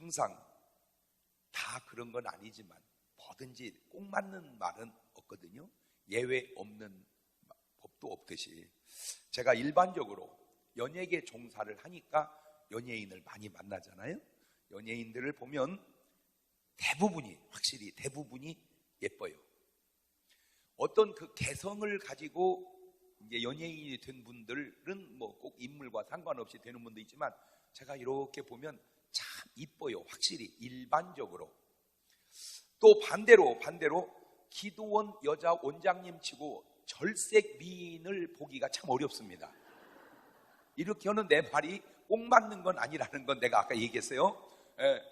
항상 다 그런 건 아니지만 뭐든지 꼭 맞는 말은 없거든요. 예외 없는 법도 없듯이 제가 일반적으로 연예계 종사를 하니까 연예인을 많이 만나잖아요. 연예인들을 보면 확실히 대부분이 예뻐요. 어떤 그 개성을 가지고 이제 연예인이 된 분들은 뭐 꼭 인물과 상관없이 되는 분도 있지만 제가 이렇게 보면 참 이뻐요. 확실히 일반적으로. 또 반대로 기도원 여자 원장님 치고 절색 미인을 보기가 참 어렵습니다. 이렇게 하는 내 말이 꼭 맞는 건 아니라는 건 내가 아까 얘기했어요.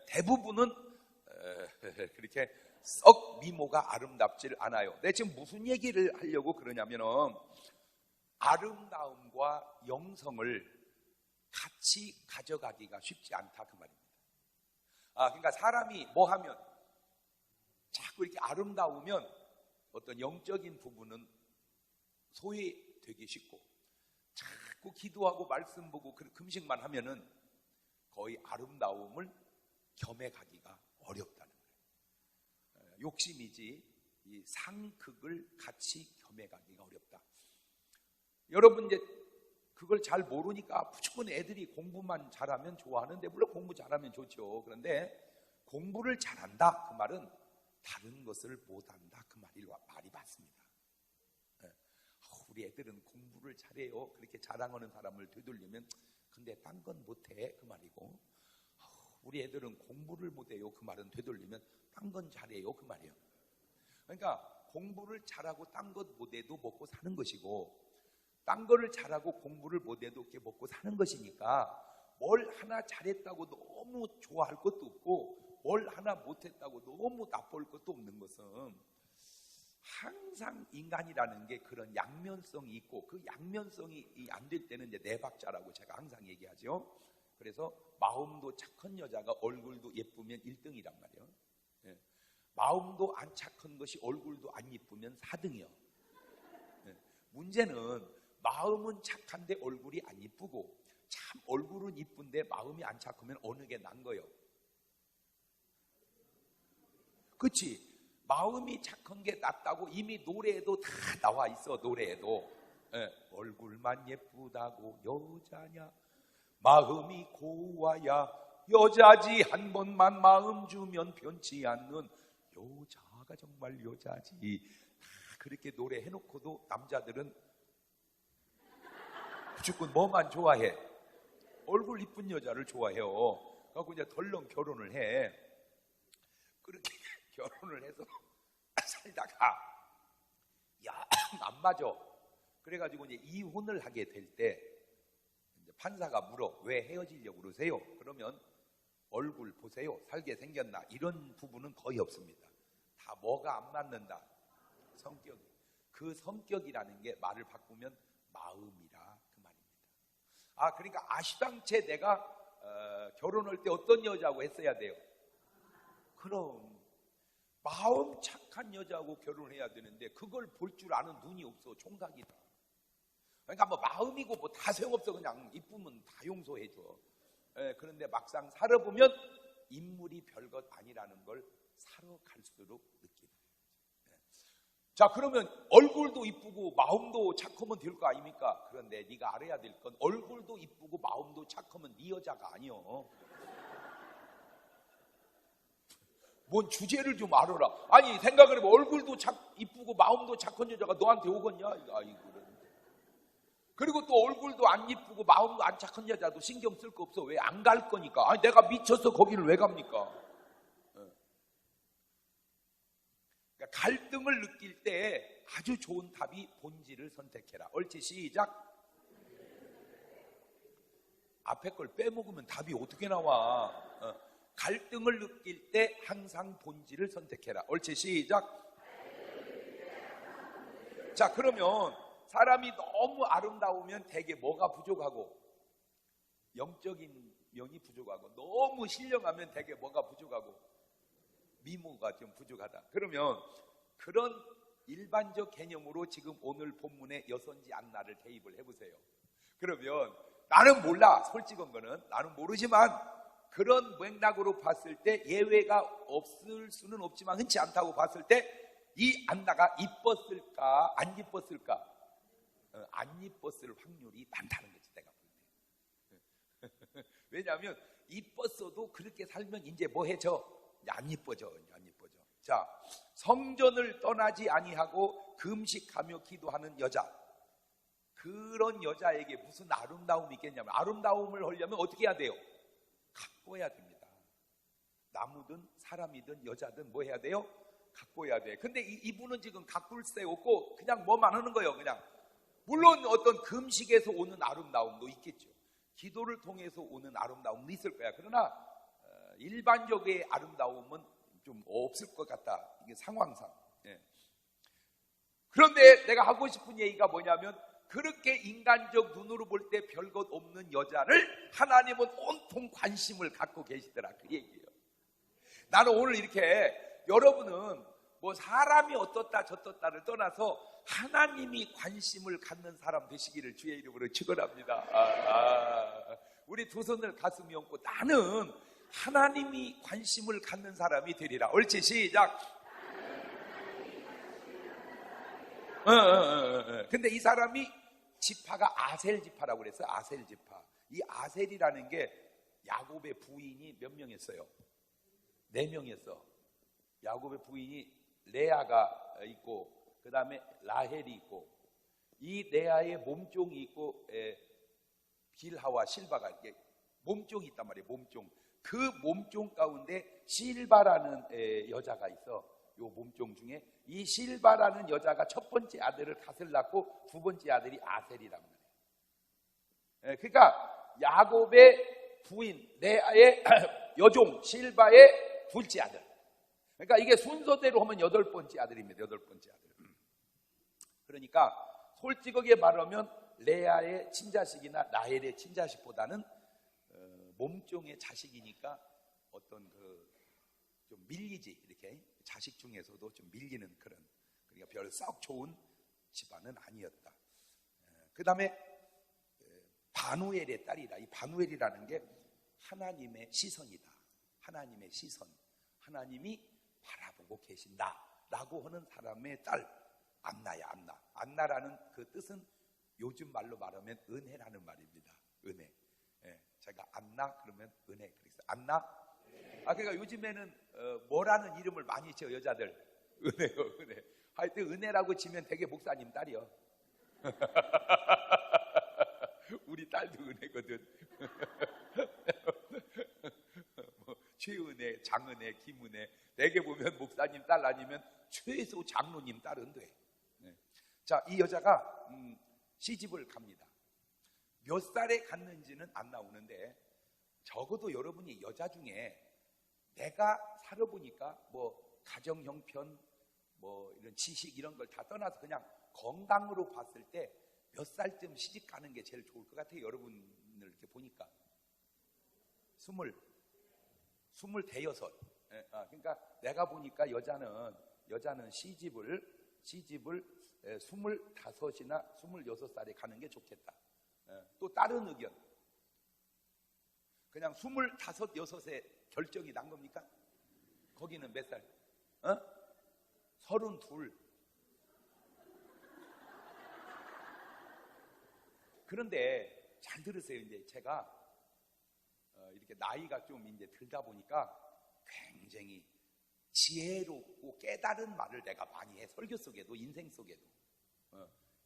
대부분은 그렇게 썩 미모가 아름답질 않아요. 내가 지금 무슨 얘기를 하려고 그러냐면은 아름다움과 영성을 같이 가져가기가 쉽지 않다 그 말입니다. 그러니까 사람이 뭐 하면 자꾸 이렇게 아름다우면 어떤 영적인 부분은 소외되기 쉽고 자꾸 기도하고 말씀 보고 금식만 하면은 거의 아름다움을 겸해가기가 어렵다는 거예요. 욕심이지 이 상극을 같이 겸해가기가 어렵다. 여러분 이제 그걸 잘 모르니까 무조건 애들이 공부만 잘하면 좋아하는데 물론 공부 잘하면 좋죠. 그런데 공부를 잘한다 그 말은 다른 것을 못한다 그 말이 맞습니다. 우리 애들은 공부를 잘해요. 그렇게 자랑하는 사람을 되돌리면 근데 딴 건 못해 그 말이고 우리 애들은 공부를 못해요 그 말은 되돌리면 딴 건 잘해요 그 말이에요. 그러니까 공부를 잘하고 딴 것 못해도 먹고 사는 것이고 딴 거를 잘하고 공부를 못해도 이렇게 먹고 사는 것이니까 뭘 하나 잘했다고 너무 좋아할 것도 없고 뭘 하나 못했다고 너무 나쁠 것도 없는 것은 항상 인간이라는 게 그런 양면성이 있고 그 양면성이 안 될 때는 이제 네 박자라고 제가 항상 얘기하죠. 그래서 마음도 착한 여자가 얼굴도 예쁘면 1등이란 말이에요. 마음도 안 착한 것이 얼굴도 안 예쁘면 4등이요. 문제는 마음은 착한데 얼굴이 안 이쁘고 참 얼굴은 이쁜데 마음이 안 착하면 어느 게 난 거예요? 그렇지? 마음이 착한 게 낫다고 이미 노래에도 다 나와 있어. 노래에도 얼굴만 예쁘다고 여자냐 마음이 고와야 여자지 한 번만 마음 주면 변치 않는 여자가 정말 여자지. 그렇게 노래해놓고도 남자들은 무조건 뭐만 좋아해? 얼굴 이쁜 여자를 좋아해요. 그래서 이제 덜렁 결혼을 해. 그렇게 결혼을 해서 살다가 야 안 맞아. 그래가지고 이제 이혼을 하게 될 때 판사가 물어 왜 헤어지려고 그러세요? 그러면 얼굴 보세요. 살게 생겼나? 이런 부분은 거의 없습니다. 다 뭐가 안 맞는다? 성격. 그 성격이라는 게 말을 바꾸면 마음이라 그 말입니다. 그러니까 아시방채 내가 결혼할 때 어떤 여자하고 했어야 돼요? 그럼 마음 착한 여자하고 결혼해야 되는데 그걸 볼 줄 아는 눈이 없어. 총각이다. 그러니까 뭐 마음이고 뭐 다 소용없어. 그냥 이쁘면 다 용서해줘. 그런데 막상 살아보면 인물이 별것 아니라는 걸 살아갈수록 느끼는 거예요. 자, 그러면 얼굴도 이쁘고 마음도 착하면 될 거 아닙니까? 그런데 네가 알아야 될 건 얼굴도 이쁘고 마음도 착하면 네 여자가 아니여. 뭔 주제를 좀 알아라. 아니 생각을 해봐. 얼굴도 이쁘고 마음도 착한 여자가 너한테 오겠냐? 아이고. 그리고 또 얼굴도 안 이쁘고 마음도 안 착한 여자도 신경 쓸 거 없어. 왜? 안 갈 거니까. 아니 내가 미쳐서 거기를 왜 갑니까? 그러니까 갈등을 느낄 때 아주 좋은 답이 본질을 선택해라. 옳지? 시작. 앞에 걸 빼먹으면 답이 어떻게 나와? 갈등을 느낄 때 항상 본질을 선택해라. 옳지? 시작. 자, 그러면 사람이 너무 아름다우면 되게 뭐가 부족하고? 영적인 면이 부족하고, 너무 신령하면 되게 뭐가 부족하고? 미모가 좀 부족하다. 그러면 그런 일반적 개념으로 지금 오늘 본문의 여선지 안나를 대입을 해보세요. 그러면 나는 몰라. 솔직한 거는 나는 모르지만 그런 맥락으로 봤을 때 예외가 없을 수는 없지만 흔치 않다고 봤을 때 이 안나가 이뻤을까 안 이뻤을까? 안 이뻤을 확률이 많다는 거지 내가 볼 때. 왜냐하면 이뻤어도 그렇게 살면 이제 뭐 해져? 안 이뻐져. 안 이뻐져. 자, 성전을 떠나지 아니하고 금식하며 기도하는 여자, 그런 여자에게 무슨 아름다움이 있겠냐면, 아름다움을 하려면 어떻게 해야 돼요? 가꿔야 됩니다. 나무든 사람이든 여자든 뭐 해야 돼요? 가꿔야 돼. 근데 이분은 지금 가꿀 새 없고 그냥 뭐만 하는 거예요. 그냥. 물론 어떤 금식에서 오는 아름다움도 있겠죠. 기도를 통해서 오는 아름다움도 있을 거야. 그러나 일반적인 아름다움은 좀 없을 것 같다. 이게 상황상. 예. 그런데 내가 하고 싶은 얘기가 뭐냐면, 그렇게 인간적 눈으로 볼 때 별것 없는 여자를 하나님은 온통 관심을 갖고 계시더라. 그 얘기예요. 나는 오늘 이렇게 여러분은 뭐 사람이 어떻다 저떻다를 떠나서 하나님이 관심을 갖는 사람 되시기를 주의 이름으로 축원합니다. 우리 두 손을 가슴에 얹고 나는 하나님이 관심을 갖는 사람이 되리라. 옳지, 시작. 근데 이 사람이 지파가 아셀 지파라고 그랬어요. 아셀 지파. 이 아셀이라는 게 야곱의 부인이 몇 명이었어요? 4명이었어. 야곱의 부인이 레아가 있고, 그 다음에 라헬이 있고, 이 레아의 몸종이 있고, 빌하와 실바가 이렇게 몸종이 있단 말이에요. 몸종. 그 몸종 가운데 실바라는 여자가 있어. 요 몸종 중에 이 실바라는 여자가 첫 번째 아들을 갓을 낳고 두 번째 아들이 아셀이란 말이에요. 그러니까 야곱의 부인 레아의 여종 실바의 둘째 아들. 그러니까 이게 순서대로 하면 8번째 아들입니다. 8번째 아들. 그러니까 솔직하게 말하면 레아의 친자식이나 라헬의 친자식보다는 몸종의 자식이니까 어떤 좀 밀리지, 이렇게 자식 중에서도 좀 밀리는 그런, 그러니까 별 썩 좋은 집안은 아니었다. 그 다음에 바누엘의 딸이다. 이 바누엘이라는 게 하나님의 시선이다. 하나님의 시선, 하나님이 바라보고 계신다 라고 하는 사람의 딸, 안나야. 안나라는 그 뜻은 요즘 말로 말하면 은혜라는 말입니다. 은혜. 제가 안나 그러면 은혜. 그래서 안나. 그러니까 요즘에는 뭐라는 이름을 많이 지어 여자들. 은혜요, 은혜. 하여튼 은혜라고 치면 되게 목사님 딸이요. 우리 딸도 은혜거든. 뭐 최은혜, 장은혜, 김은혜. 대개 보면 목사님 딸 아니면 최소 장로님 딸은 돼. 자, 이 여자가 시집을 갑니다. 몇 살에 갔는지는 안 나오는데, 적어도 여러분이 여자 중에 내가 살아보니까 뭐 가정 형편, 뭐 이런 지식 이런 걸 다 떠나서 그냥 건강으로 봤을 때 몇 살쯤 시집 가는 게 제일 좋을 것 같아요. 여러분을 이렇게 보니까 20, 26. 그러니까 내가 보니까 여자는 시집을 25이나 26살에 가는 게 좋겠다. 또 다른 의견. 그냥 25, 6에 결정이 난 겁니까? 거기는 몇 살? 32. 그런데 잘 들으세요. 이제 제가 이렇게 나이가 좀 이제 들다 보니까 굉장히 지혜롭고 깨달은 말을 내가 많이 해. 설교 속에도, 인생 속에도.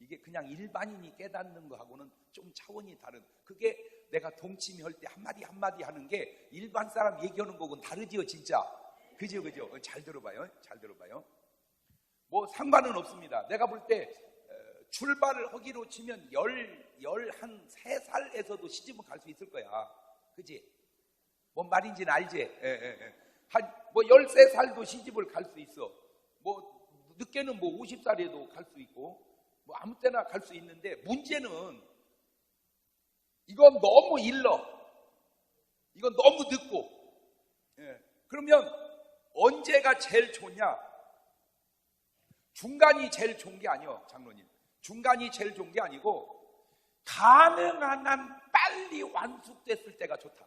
이게 그냥 일반인이 깨닫는 거하고는 좀 차원이 다른, 그게 내가 동치미 할 때 한마디 한마디 하는 게 일반 사람 얘기하는 거하고는 다르지요, 진짜. 그죠? 잘 들어봐요. 뭐 상관은 없습니다. 내가 볼 때 출발을 하기로 치면 13살에서도 시집은 갈 수 있을 거야. 그지? 뭔 말인지는 알지? 뭐 13살도 시집을 갈 수 있어. 뭐 늦게는 뭐 50살에도 갈 수 있고, 뭐 아무 때나 갈 수 있는데, 문제는 이건 너무 일러. 이건 너무 늦고. 그러면 언제가 제일 좋냐? 중간이 제일 좋은 게 아니요, 장로님. 중간이 제일 좋은 게 아니고 가능한 한 빨리 완숙됐을 때가 좋다.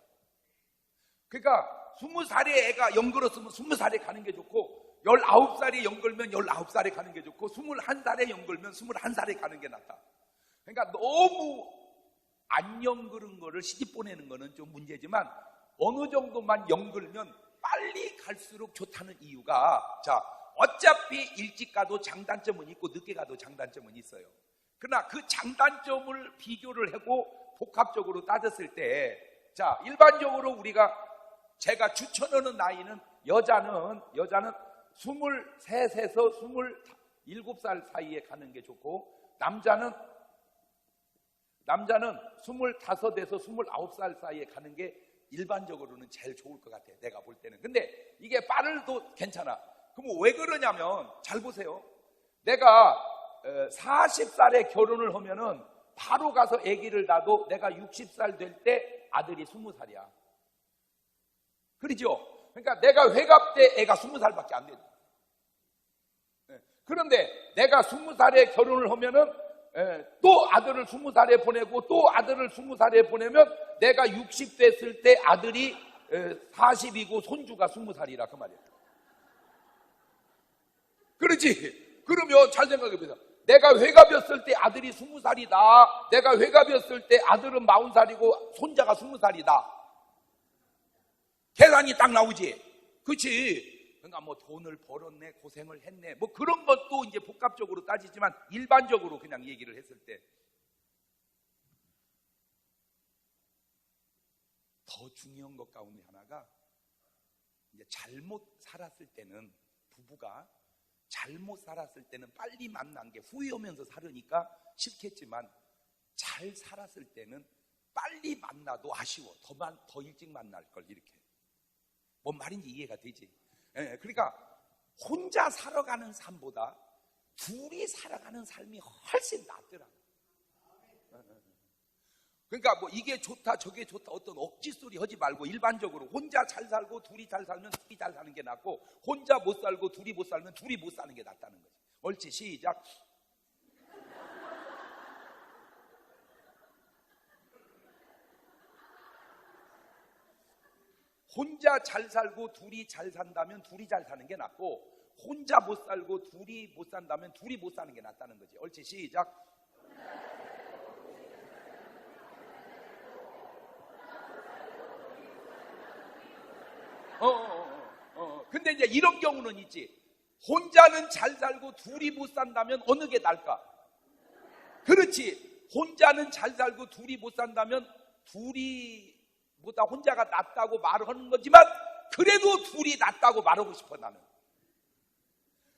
그러니까 20살에 애가 연걸었으면 20살에 가는 게 좋고 19살에 연걸면 19살에 가는 게 좋고 21살에 연걸면 21살에 가는 게 낫다. 그러니까 너무 안 연그른 거를 시집 보내는 거는 좀 문제지만 어느 정도만 연글면 빨리 갈수록 좋다는 이유가, 자, 어차피 일찍 가도 장단점은 있고 늦게 가도 장단점은 있어요. 그러나 그 장단점을 비교를 하고 복합적으로 따졌을 때, 자, 일반적으로 제가 추천하는 나이는 여자는 23에서 27살 사이에 가는 게 좋고, 남자는 25에서 29살 사이에 가는 게 일반적으로는 제일 좋을 것 같아, 내가 볼 때는. 근데 이게 빠르도 괜찮아. 그럼 왜 그러냐면, 잘 보세요. 내가 40살에 결혼을 하면은 바로 가서 아기를 낳아도 내가 60살 될 때 아들이 20살이야. 그러죠? 그러니까 내가 회갑 때 애가 20살밖에 안 돼. 그런데 내가 20살에 결혼을 하면은 또 아들을 20살에 보내고 또 아들을 20살에 보내면 내가 60 됐을 때 아들이 40이고 손주가 20살이라 그 말이야. 그렇지? 그러면 잘 생각해보세요. 내가 회갑이었을 때 아들이 20살이다. 내가 회갑이었을 때 아들은 40살이고 손자가 20살이다. 계산이 딱 나오지? 그렇지? 그러니까 뭐 돈을 벌었네, 고생을 했네, 뭐 그런 것도 이제 복합적으로 따지지만 일반적으로 그냥 얘기를 했을 때 더 중요한 것 가운데 하나가, 이제 잘못 살았을 때는, 부부가 잘못 살았을 때는 빨리 만난 게 후회하면서 살으니까 싫겠지만, 잘 살았을 때는 빨리 만나도 아쉬워. 더 일찍 만날 걸. 이렇게 뭔 말인지 이해가 되지? 그러니까 혼자 살아가는 삶보다 둘이 살아가는 삶이 훨씬 낫더라. 그러니까 뭐 이게 좋다 저게 좋다 어떤 억지 소리 하지 말고, 일반적으로 혼자 잘 살고 둘이 잘 살면 둘이 잘 사는 게 낫고, 혼자 못 살고 둘이 못 살면 둘이 못 사는 게 낫다는 거지. 옳지? 시작. 혼자 잘 살고 둘이 잘 산다면 둘이 잘 사는 게 낫고, 혼자 못 살고 둘이 못 산다면 둘이 못 사는 게 낫다는 거지. 옳지? 시작. 근데 이제 이런 경우는 있지. 혼자는 잘 살고 둘이 못 산다면 어느 게 나을까? 그렇지. 혼자는 잘 살고 둘이 못 산다면 둘이보다 혼자가 낫다고 말하는 거지만, 그래도 둘이 낫다고 말하고 싶어, 나는.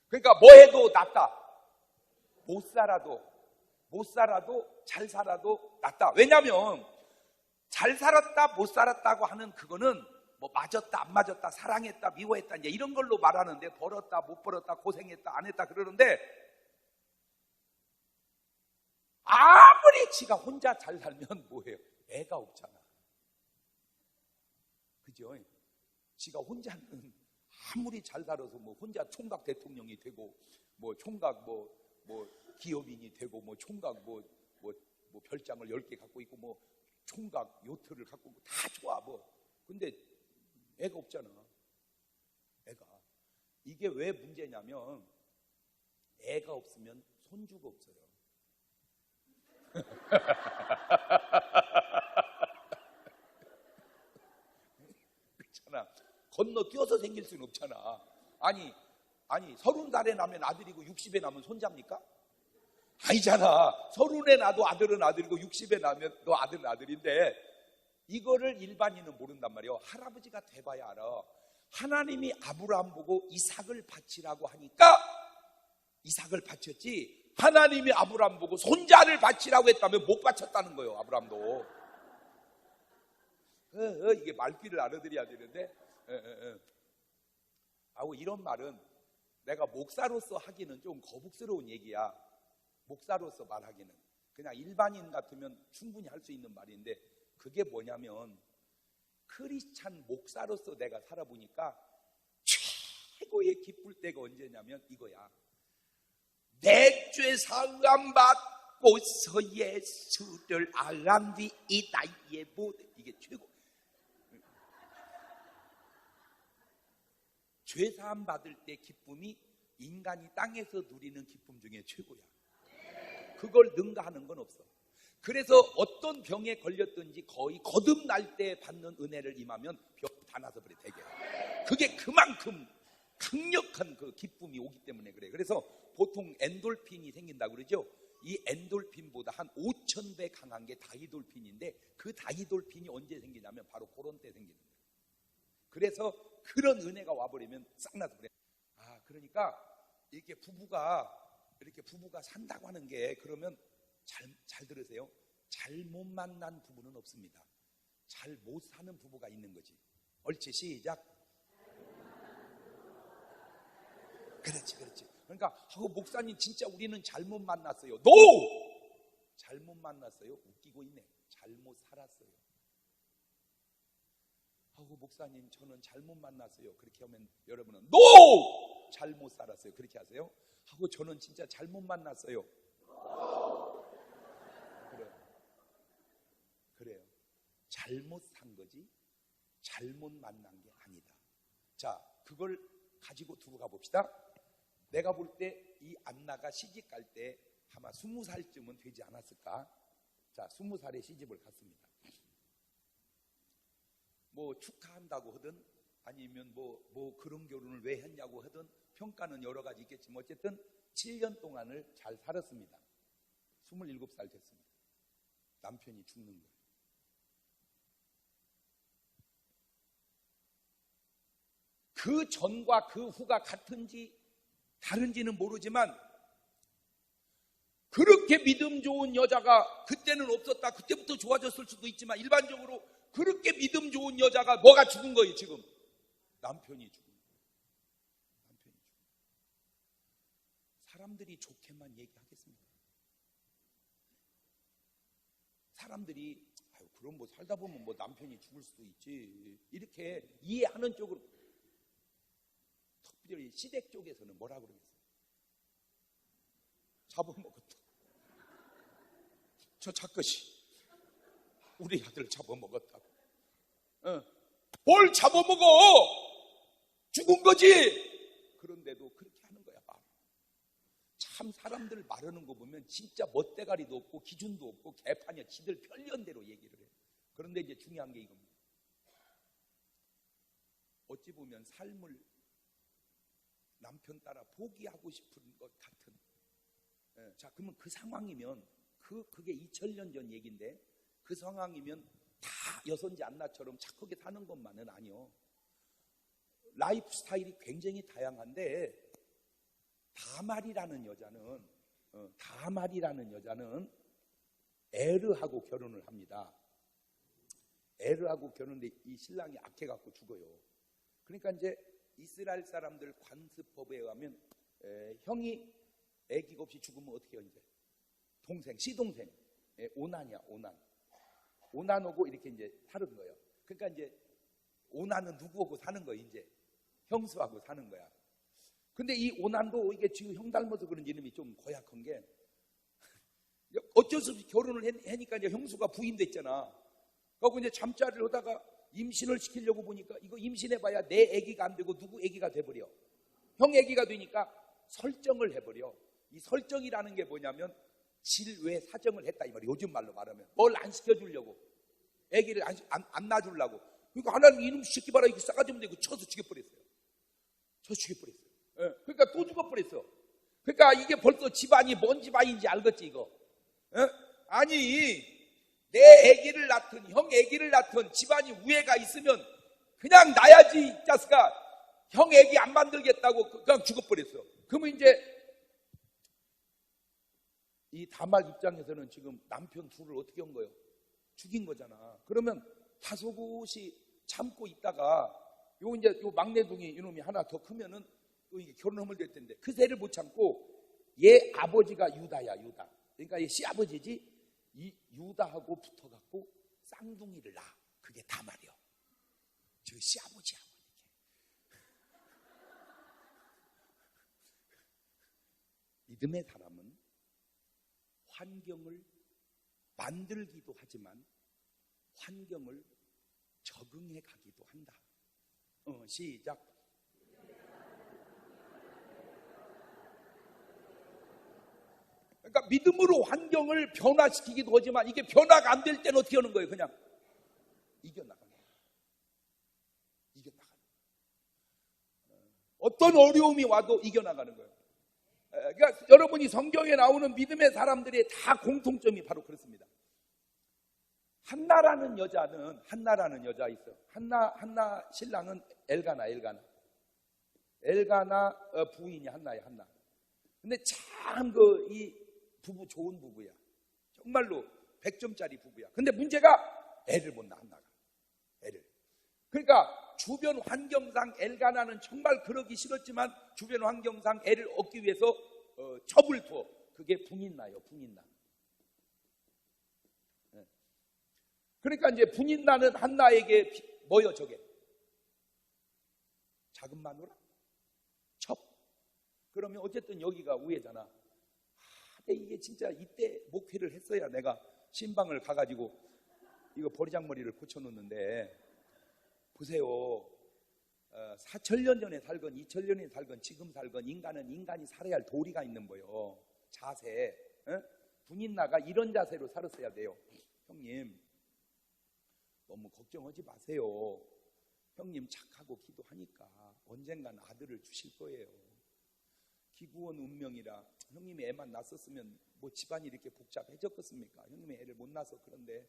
그러니까 뭐 해도 낫다. 못 살아도 잘 살아도 낫다. 왜냐면 잘 살았다 못 살았다고 하는 그거는 뭐 맞았다 안 맞았다, 사랑했다 미워했다, 이제 이런 걸로 말하는데, 벌었다 못 벌었다, 고생했다 안 했다 그러는데, 아무리 지가 혼자 잘 살면 뭐해요? 애가 없잖아. 그죠? 지가 혼자는 아무리 잘 살아서 뭐 혼자 총각 대통령이 되고, 뭐 총각 뭐 기업인이 되고, 뭐 총각 뭐 별장을 10개 갖고 있고, 뭐 총각 요트를 갖고 있고, 다 좋아 뭐. 근데 애가 없잖아. 애가. 이게 왜 문제냐면, 애가 없으면 손주가 없어요. 그렇잖아. 건너뛰어서 생길 수는 없잖아. 아니 30살에 나면 아들이고 60에 나면 손자입니까? 아니잖아. 30에 나도 아들은 아들이고 60에 나면 너 아들은 아들인데, 이거를 일반인은 모른단 말이에요. 할아버지가 돼봐야 알아. 하나님이 아브라함 보고 이삭을 바치라고 하니까 이삭을 바쳤지, 하나님이 아브라함 보고 손자를 바치라고 했다면 못 바쳤다는 거예요, 아브라함도. 이게 말귀를 알아들어야 되는데, 아우, 이런 말은 내가 목사로서 하기는 좀 거북스러운 얘기야. 목사로서 말하기는. 그냥 일반인 같으면 충분히 할 수 있는 말인데, 그게 뭐냐면, 크리스찬 목사로서 내가 살아보니까 최고의 기쁠 때가 언제냐면 이거야. 내 죄 사함 받고서 예수를 알람 뒤 이 나이에 모든, 이게 최고. 죄사함 받을 때 기쁨이 인간이 땅에서 누리는 기쁨 중에 최고야. 그걸 능가하는 건 없어. 그래서 어떤 병에 걸렸든지 거의 거듭날 때 받는 은혜를 임하면 병 다 나서 버려 되게. 그게 그만큼 강력한 그 기쁨이 오기 때문에 그래. 그래서 보통 엔돌핀이 생긴다고 그러죠. 이 엔돌핀보다 한 5,000배 강한 게 다이돌핀인데 그 다이돌핀이 언제 생기냐면 바로 그런 때 생기는 거예요. 그래서 그런 은혜가 와버리면 싹 나서 그래. 그러니까 이렇게 부부가 산다고 하는 게 그러면 잘 들으세요. 잘못 만난 부부는 없습니다. 잘 못 사는 부부가 있는 거지. 옳지, 시작. 그렇지. 그러니까 목사님 진짜 우리는 잘못 만났어요. NO! 잘못 만났어요? 웃기고 있네. 잘못 살았어요. 목사님 저는 잘못 만났어요. 그렇게 하면 여러분은 NO! 잘못 살았어요. 그렇게 하세요. 저는 진짜 잘못 만났어요. 그래요. 잘못 산 거지 잘못 만난 게 아니다. 자, 그걸 가지고 두고 가봅시다. 내가 볼 때 이 안나가 시집 갈 때 아마 20살쯤은 되지 않았을까? 자, 20살에 시집을 갔습니다. 뭐 축하한다고 하든 아니면 뭐 그런 결혼을 왜 했냐고 하든 평가는 여러 가지 있겠지만 어쨌든 7년 동안을 잘 살았습니다. 27살 됐습니다. 남편이 죽는 거예요. 그 전과 그 후가 같은지 다른지는 모르지만 그렇게 믿음 좋은 여자가 그때는 없었다. 그때부터 좋아졌을 수도 있지만 일반적으로 그렇게 믿음 좋은 여자가 뭐가 죽은 거예요 지금? 남편이 죽은 거예요. 사람들이 좋게만 얘기하겠습니다. 사람들이 그럼 뭐 살다 보면 뭐 남편이 죽을 수도 있지 이렇게 이해하는 쪽으로, 특별히 시댁 쪽에서는 뭐라 그러겠어요? 잡아먹었다. 저 작것이 우리 아들 잡아먹었다고. 뭘 잡아먹어? 죽은 거지. 그런데도 그렇게 하는 거야. 말. 참 사람들 말하는 거 보면 진짜 멋대가리도 없고 기준도 없고 개판이야. 지들 편리한 대로 얘기를 해. 그런데 이제 중요한 게 이겁니다. 어찌 보면 삶을 남편 따라 포기하고 싶은 것 같은. 자, 그러면 그 상황이면 그게 2000년 전 얘기인데 그 상황이면 다 여선지 안나처럼 착하게 사는 것만은 아니요. 라이프 스타일이 굉장히 다양한데 다말이라는 여자는 에르하고 결혼을 합니다. 에르하고 결혼했는데 이 신랑이 악해갖고 죽어요. 그러니까 이제 이스라엘 사람들 관습법에 의하면 형이 아기가 없이 죽으면 어떻게 해요? 이제 시동생 오난이야. 오난하고 이렇게 이제 사는 거예요. 그러니까 이제 오난은 누구하고 사는 거예요? 이제 형수하고 사는 거야. 근데 이 오난도 이게 지금 형 닮아서 그런지 이름이 좀 고약한 게 어쩔 수 없이 결혼을 하니까 이제 형수가 부인됐잖아. 그리고 이제 잠자리를 하다가 임신을 시키려고 보니까 이거 임신해봐야 내 아기가 안 되고 누구 아기가 돼버려. 형 아기가 되니까 설정을 해버려. 이 설정이라는 게 뭐냐면 질외 사정을 했다 이 말이야. 요즘 말로 말하면 뭘 안 시켜주려고, 아기를 안 낳아주려고. 그러니까 하나님 이놈 새끼 봐라 이거 싸가지 없는 거 쳐서 죽여버렸어요. 그러니까 또 죽어버렸어. 그러니까 이게 벌써 집안이 뭔 집안인지 알겠지 이거. 아니 내 아기를 낳든 형 아기를 낳든 집안이 우애가 있으면 그냥 낳아야지 이 자식아. 형 아기 안 만들겠다고 그냥 죽어버렸어. 그러면 이제 이 다말 입장에서는 지금 남편 둘을 어떻게 한 거예요? 죽인 거잖아. 그러면 다소곳이 참고 있다가 요 막내둥이 이놈이 하나 더 크면은 또 이게 결혼을 될 텐데 그 새를 못 참고 얘 아버지가 유다야. 그러니까 얘 시아버지지. 이 유다하고 붙어갖고 쌍둥이를 낳아. 그게 다말이요. 저 시아버지야. 믿음의 사람은 환경을 만들기도 하지만 환경을 적응해 가기도 한다. 시작. 그러니까 믿음으로 환경을 변화시키기도 하지만 이게 변화가 안 될 때는 어떻게 하는 거예요? 그냥 이겨나가는 거예요. 이겨나가는 거예요. 어떤 어려움이 와도 이겨나가는 거예요. 그러니까 여러분이 성경에 나오는 믿음의 사람들의 다 공통점이 바로 그렇습니다. 한나라는 여자 있어요. 한나 신랑은 엘가나 부인이 한나예요. 한나. 근데 참 이 부부 좋은 부부야. 정말로 100점짜리 부부야. 근데 문제가 애를 못 낳아. 한나가 애를. 그러니까 주변 환경상 엘가나는 정말 그러기 싫었지만 주변 환경상 애를 얻기 위해서 첩을 투어. 그게 분인나예요. 분인나. 그러니까 이제 분인나는 한나에게 뭐요 저게? 작은 마누라? 첩. 그러면 어쨌든 여기가 우애잖아. 이게 진짜 이때 목회를 했어야 내가 신방을 가가지고 이거 보리장머리를 고쳐놓는데 보세요. 4천년 전에 살건 2천년에 살건 지금 살건 인간은 인간이 살아야 할 도리가 있는 거예요. 자세. 분인나가 이런 자세로 살았어야 돼요. 형님 너무 걱정하지 마세요. 형님 착하고 기도하니까 언젠간 아들을 주실 거예요. 기구원 운명이라 형님이 애만 낳았으면 뭐 집안이 이렇게 복잡해졌겠습니까? 형님이 애를 못 낳아서. 그런데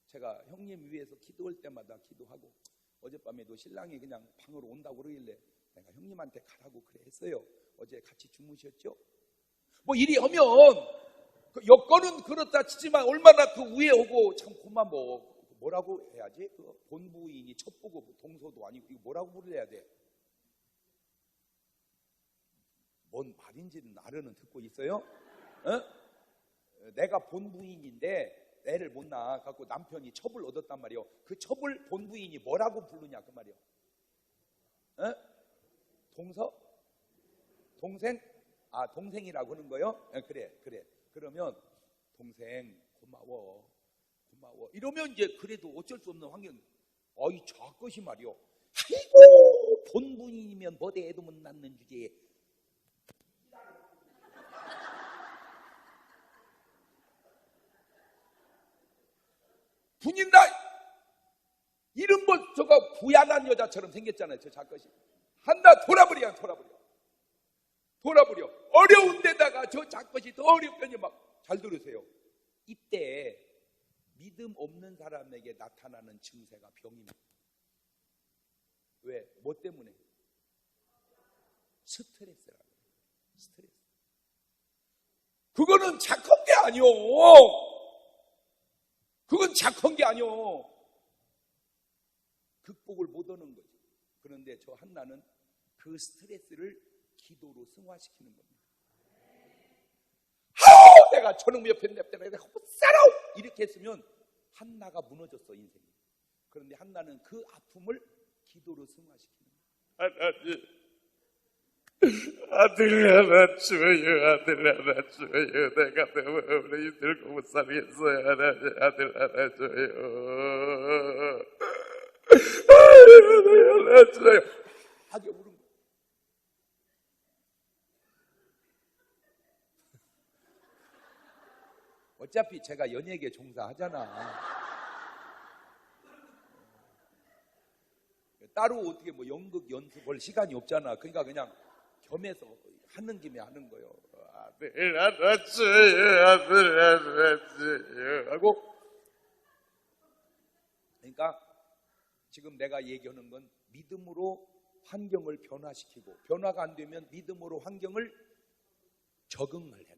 제가 형님 위해서 기도할 때마다 기도하고 어젯밤에도 신랑이 그냥 방으로 온다고 그러길래 내가 형님한테 가라고 그래 했어요. 어제 같이 주무셨죠? 뭐 이리 하면 그 여건은 그렇다 치지만 얼마나 그 우애하고 참 고마 뭐라고 해야지? 그 본부인이 첩부고 동서도 아니고 이거 뭐라고 불러야 돼? 뭔 말인지는 나르는 듣고 있어요? 내가 본부인인데 애를 못 낳아 갖고 남편이 첩을 얻었단 말이에요. 그 첩을 본부인이 뭐라고 부르냐 그 말이에요. 동서? 동생? 아 동생이라고 하는 거요? 그래. 그러면 동생 고마워. 이러면 이제 그래도 어쩔 수 없는 환경. 어이 저것이 말이요. 아이고 본부인이면 뭐대 애도 못 낳는 주제에 분인나 이런 뭐 저거 부야한 여자처럼 생겼잖아요. 저 작것이 한나 돌아버려. 어려운 데다가 저 작것이 더 어렵더니 막 잘 들으세요. 이때 믿음 없는 사람에게 나타나는 증세가 병입니다. 왜? 뭐 때문에? 스트레스라고. 스트레스. 그거는 착한 게 아니오. 그건 착한 게 아니오. 극복을 못 하는 거죠. 그런데 저 한나는 그 스트레스를 기도로 승화시키는 겁니다. 내가 저놈 옆에 냅둬라 내가 못 살아 이렇게 했으면 한나가 무너졌어 인생이. 그런데 한나는 그 아픔을 기도로 승화시키는 거예요. 아들 하나 줘요. 내가 너무 어머니 들고 못 살겠어요. 아들 하나 줘요. 아들 하나 줘요. 하게 우는 거예요. 어차피 제가 연예계 종사하잖아. 따로 어떻게 뭐 연극 연습할 시간이 없잖아. 그러니까 그냥 겸해서 하는 김에 하는 거예요. 아들 하나 줘요. 아들 하나 줘요. 하고 그러니까 지금 내가 얘기하는 건 믿음으로 환경을 변화시키고 변화가 안 되면 믿음으로 환경을 적응을 해라.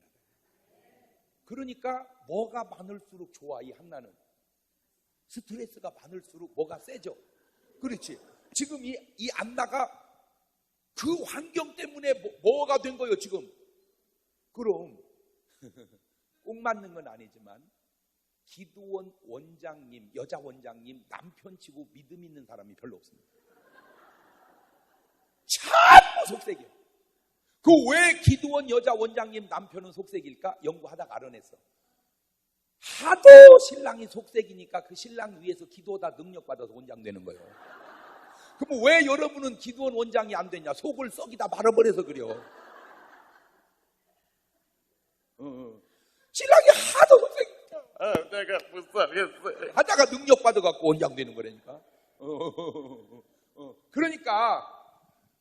그러니까 뭐가 많을수록 좋아. 이 한나는 스트레스가 많을수록 뭐가 세져. 그렇지. 지금 이 안나가 그 환경 때문에 뭐가 된 거예요 지금. 그럼 꼭 맞는 건 아니지만 기도원 원장님, 여자 원장님 남편치고 믿음 있는 사람이 별로 없습니다. 참 속색이에요. 그 왜 기도원 여자 원장님 남편은 속색일까? 연구하다가 알아냈어. 하도 신랑이 속색이니까 그 신랑 위해서 기도하다 능력받아서 원장 되는 거예요. 그럼 왜 여러분은 기도원 원장이 안 되냐? 속을 썩이다 말아버려서 그래요. 내가 못 살겠어요. 하다가 능력 받아갖고 원장되는 거라니까. 그러니까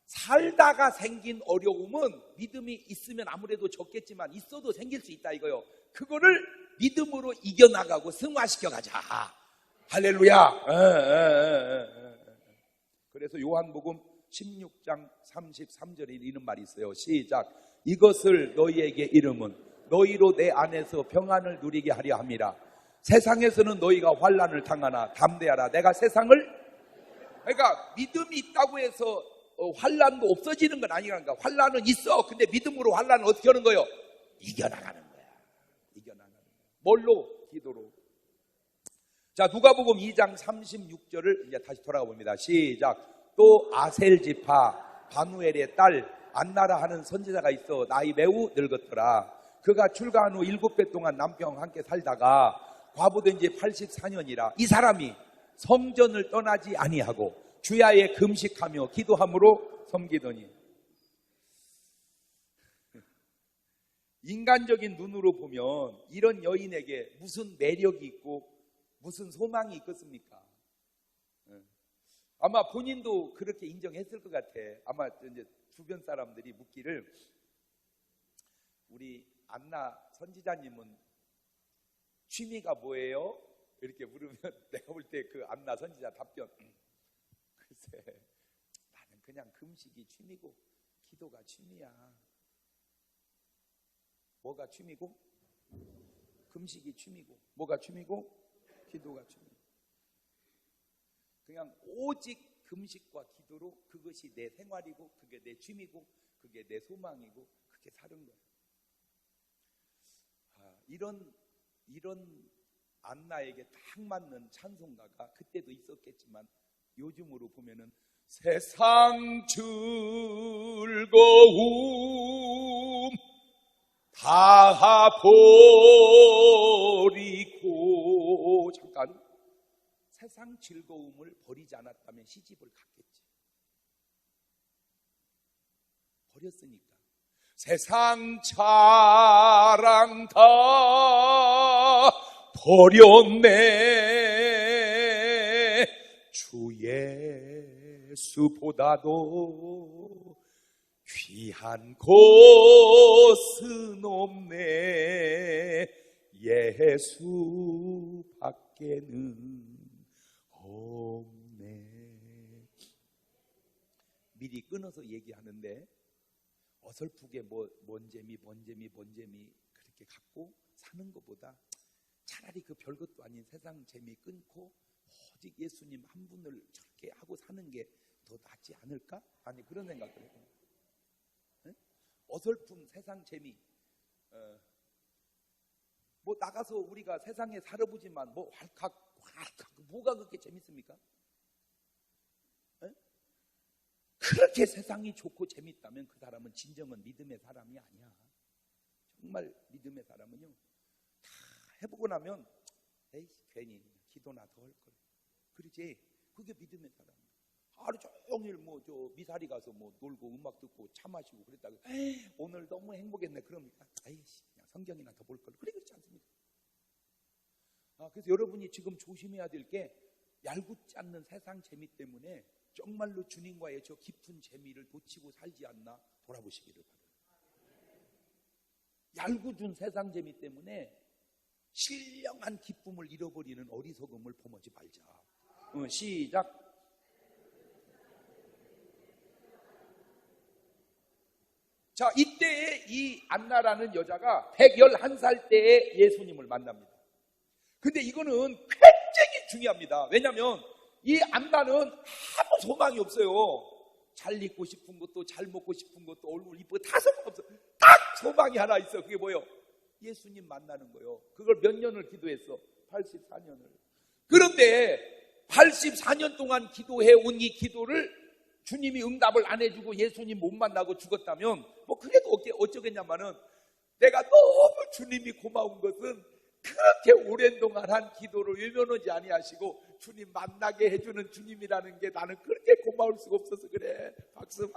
살다가 생긴 어려움은 믿음이 있으면 아무래도 적겠지만 있어도 생길 수 있다 이거요. 그거를 믿음으로 이겨나가고 승화시켜 가자. 할렐루야. 그래서 요한복음 16장 33절에 이런 말이 있어요. 시작. 이것을 너희에게 이름은 너희로 내 안에서 평안을 누리게 하려 함이라. 세상에서는 너희가 환난을 당하나 담대하라. 내가 세상을, 그러니까 믿음이 있다고 해서 환난도 없어지는 건 아니라니까. 환난은 있어. 근데 믿음으로 환난을 어떻게 하는 거예요? 이겨나가는 거야. 이겨나가는 거야. 뭘로? 기도로. 자, 누가복음 2장 36절을 이제 다시 돌아가 봅니다. 시작. 또 아셀 지파 바누엘의 딸 안나라 하는 선지자가 있어 나이 매우 늙었더라. 그가 출가한 후 7배 동안 남편과 함께 살다가 과부된 지 84년이라. 이 사람이 성전을 떠나지 아니하고 주야에 금식하며 기도함으로 섬기더니. 인간적인 눈으로 보면 이런 여인에게 무슨 매력이 있고 무슨 소망이 있겠습니까? 아마 본인도 그렇게 인정했을 것 같아. 아마 이제 주변 사람들이 묻기를, 우리 안나 선지자님은 취미가 뭐예요? 이렇게 물으면 내가 볼 때 그 안나 선지자 답변, 글쎄 나는 그냥 금식이 취미고 기도가 취미야. 뭐가 취미고? 금식이 취미고. 뭐가 취미고? 기도가 취미. 그냥 오직 금식과 기도로 그것이 내 생활이고 그게 내 취미고 그게 내 소망이고 그렇게 사는 거예요. 이런 안나에게 딱 맞는 찬송가가 그때도 있었겠지만 요즘으로 보면은 세상 즐거움 다 버리고, 잠깐, 세상 즐거움을 버리지 않았다면 시집을 갔겠지. 버렸으니까. 세상 자랑 다 버렸네. 주 예수보다도 귀한 곳은 없네. 예수밖에는 없네. 미리 끊어서 얘기하는데 어설프게 뭔 재미 그렇게 갖고 사는 것보다 차라리 그 별것도 아닌 세상 재미 끊고 오직 예수님 한 분을 저렇게 하고 사는 게 더 낫지 않을까? 아니, 그런 생각을 해요. 어설픈 세상 재미, 뭐 나가서 우리가 세상에 살아보지만 뭐 활칵 뭐가 그렇게 재밌습니까? 그렇게 세상이 좋고 재밌다면 그 사람은 진정한 믿음의 사람이 아니야. 정말 믿음의 사람은요, 다 해보고 나면 에이 괜히 기도나 더 할걸, 그러지. 그게 믿음의 사람이야. 하루 종일 미사리 가서 놀고 음악 듣고 차 마시고 그랬다가 오늘 너무 행복했네 그럽니까? 아이씨, 그냥 성경이나 더 볼 걸. 그렇지 않습니까? 그래서 여러분이 지금 조심해야 될 게, 얄궂지 않는 세상 재미 때문에 정말로 주님과의 저 깊은 재미를 놓치고 살지 않나 돌아보시기를 바라요. 얄궂은 세상 재미 때문에 신령한 기쁨을 잃어버리는 어리석음을 범하지 말자. 시작. 자, 이때에 이 안나라는 여자가 111살 때에 예수님을 만납니다. 근데 이거는 굉장히 중요합니다. 왜냐하면 이 안나는 아무 소망이 없어요. 잘 입고 싶은 것도, 잘 먹고 싶은 것도, 얼굴 이쁘고 다 소망 없어. 딱 소망이 하나 있어. 그게 뭐예요? 예수님 만나는 거예요. 그걸 몇 년을 기도했어? 84년을. 그런데 84년 동안 기도해 온 이 기도를 주님이 응답을 안 해주고 예수님 못 만나고 죽었다면 그래도 어쩌겠냐마는, 내가 너무 주님이 고마운 것은 그렇게 오랜 동안 한 기도를 외면하지 아니하시고 주님 만나게 해주는 주님이라는 게 나는 그렇게 고마울 수가 없어서 그래. 박수.